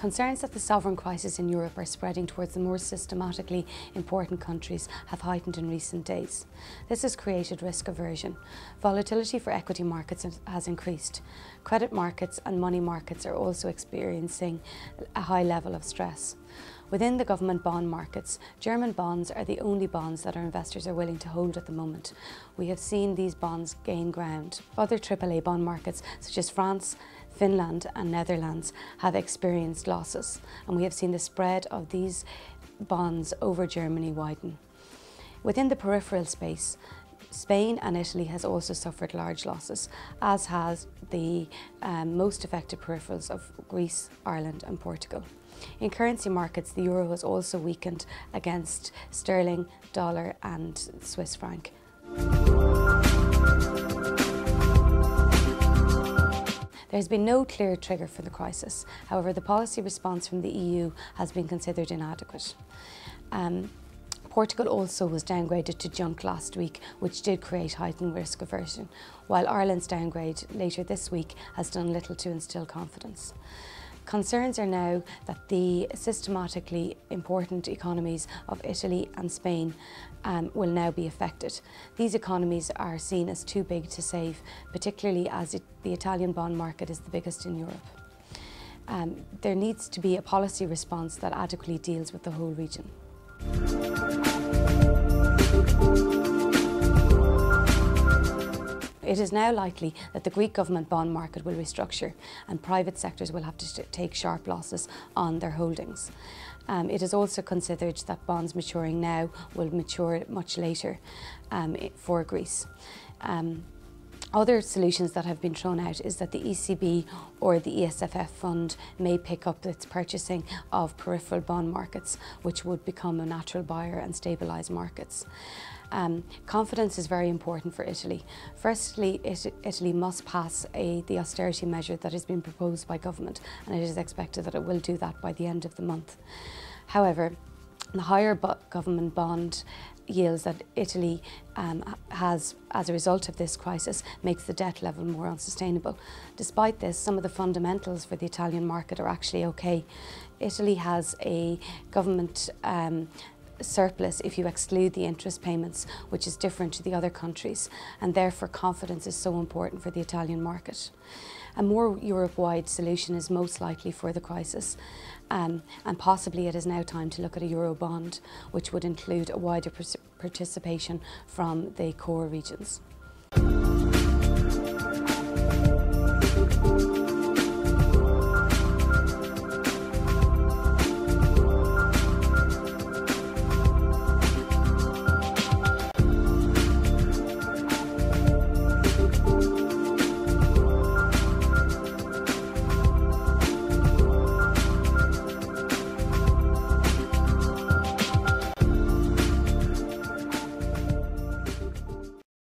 Concerns that the sovereign crisis in Europe are spreading towards the more systematically important countries have heightened in recent days. This has created risk aversion. Volatility for equity markets has increased. Credit markets and money markets are also experiencing a high level of stress. Within the government bond markets, German bonds are the only bonds that our investors are willing to hold at the moment. We have seen these bonds gain ground. Other AAA bond markets, such as France, Finland and Netherlands, have experienced losses, and we have seen the spread of these bonds over Germany widen. Within the peripheral space, Spain and Italy has also suffered large losses, as has the most affected peripherals of Greece, Ireland and Portugal. In currency markets, the euro has also weakened against sterling, dollar and Swiss franc. There has been no clear trigger for the crisis. However, the policy response from the EU has been considered inadequate. Portugal also was downgraded to junk last week, which did create heightened risk aversion, while Ireland's downgrade later this week has done little to instil confidence. Concerns are now that the systematically important economies of Italy and Spain will now be affected. These economies are seen as too big to save, particularly as the Italian bond market is the biggest in Europe. There needs to be a policy response that adequately deals with the whole region. It is now likely that the Greek government bond market will restructure and private sectors will have to take sharp losses on their holdings. It is also considered that bonds maturing now will mature much later for Greece. Other solutions that have been thrown out is that the ECB or the ESFF fund may pick up its purchasing of peripheral bond markets, which would become a natural buyer and stabilise markets. Confidence is very important for Italy. Firstly, Italy must pass the austerity measure that has been proposed by government, and it is expected that it will do that by the end of the month. However, the higher government bond yields that Italy has as a result of this crisis makes the debt level more unsustainable. Despite this, some of the fundamentals for the Italian market are actually okay. Italy has a government surplus if you exclude the interest payments, which is different to the other countries, and therefore confidence is so important for the Italian market. A more Europe-wide solution is most likely for the crisis, and possibly it is now time to look at a euro bond, which would include a wider participation from the core regions.